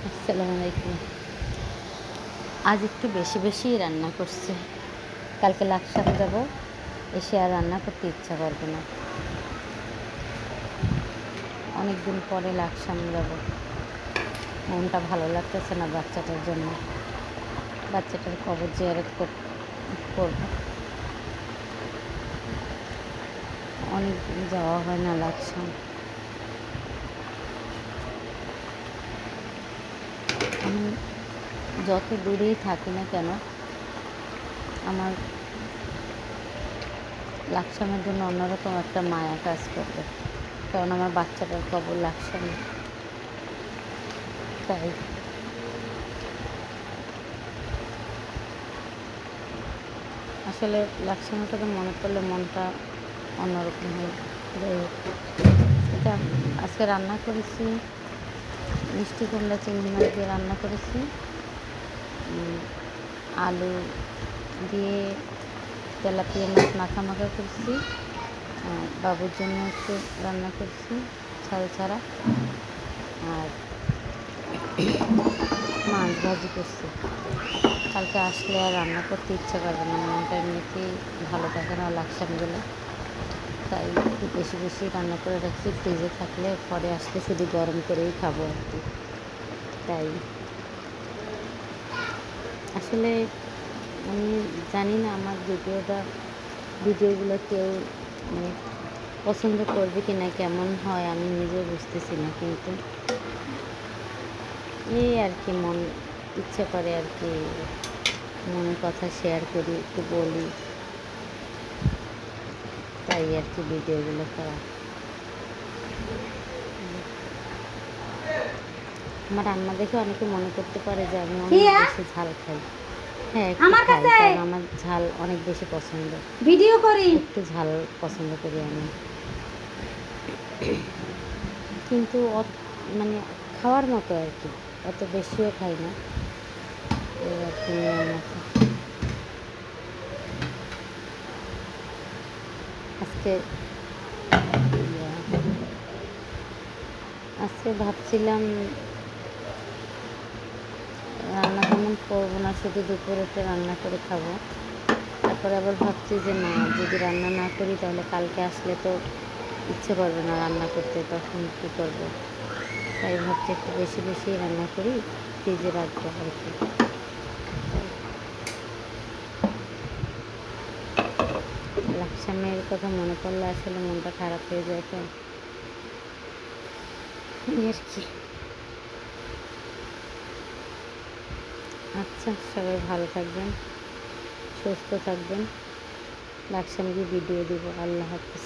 আসসালামু আলাইকুম। আজ একটু বেশি বেশিই রান্না করছি। কালকে লাকসাম যাব, এসে আর রান্না করতে ইচ্ছা করবে না। অনেক দিন পরে লাকসাম যাব, মনটা ভালো লাগতেছে না বাচ্চাটার জন্য। বাচ্চাটার কবর জিয়ারত করব। অনেক দিন যাওয়া হয় না লাকসাম। আমি যত দূরেই থাকি না কেন, আমার লাকসামের জন্য অন্যরকম একটা মায়া কাজ করবে, কারণ আমার বাচ্চাটার কবর লাকসামে। তাই আসলে লাকসামের কথা মনে পড়লে মনটা অন্যরকম হয়ে যায়। এটা আজকে রান্না করেছি, মিষ্টি কুমড়া চিংড়ি মাছ দিয়ে রান্না করেছি, আলু দিয়ে তেলাপিয়া মাছ মাখা মাখা করছি, বাবুর জন্য একটু রান্না করছি ছাল ছাড়া, আর মাছ ভাজি করছি। কালকে আসলে আর রান্না করতে ইচ্ছা করবে না, মনটা এমনিতেই ভালো থাকে না লাকসাম গেলে। তাই একটু বেশি বেশি রান্না করে রাখছি, ফ্রিজে থাকলে পরে আসলে শুধু গরম করেই খাবো আর কি। তাই আসলে আমি জানি না আমার ভিডিওগুলো কেউ মানে পছন্দ করবে কি না, কেমন হয় আমি নিজে বুঝতেছি না, কিন্তু এই আর কি মন ইচ্ছে করে আর কি, মনের কথা শেয়ার করি, একটু বলি, তাই আর কি ভিডিওগুলো করা। আমার রান্না দেখে অনেকে মনে করতে পারে যে আমি অনেক বেশি ঝাল খাই। হ্যাঁ, একটু খাই, কারণ আমার ঝাল অনেক বেশি পছন্দ। ভিডিও করি, একটু ঝাল পছন্দ করি আমি, কিন্তু মানে খাওয়ার মতো আর কি, অত বেশিও খাই না, এই আর কি নিয়ম মতো। আজকে আজকে ভাবছিলাম রান্না তেমন করবো না, শুধু দুপুরেতে রান্না করে খাবো। তারপরে আবার ভাবছি যে না, যদি রান্না না করি তাহলে কালকে আসলে তো ইচ্ছে করবে না রান্না করতে, তখন কী করবো। তাই ভাবছি একটু বেশি বেশি রান্না করি, ফ্রিজে রাখবো আর কি। লাকসামের কথা মনে পড়লে আসলে মনটা খারাপ হয়ে যায়, তো আর কি। আচ্ছা, সবাই ভালো থাকবেন, সুস্থ থাকবেন। লাকসাম গিয়ে ভিডিও দিব। আল্লাহ হাফিজ।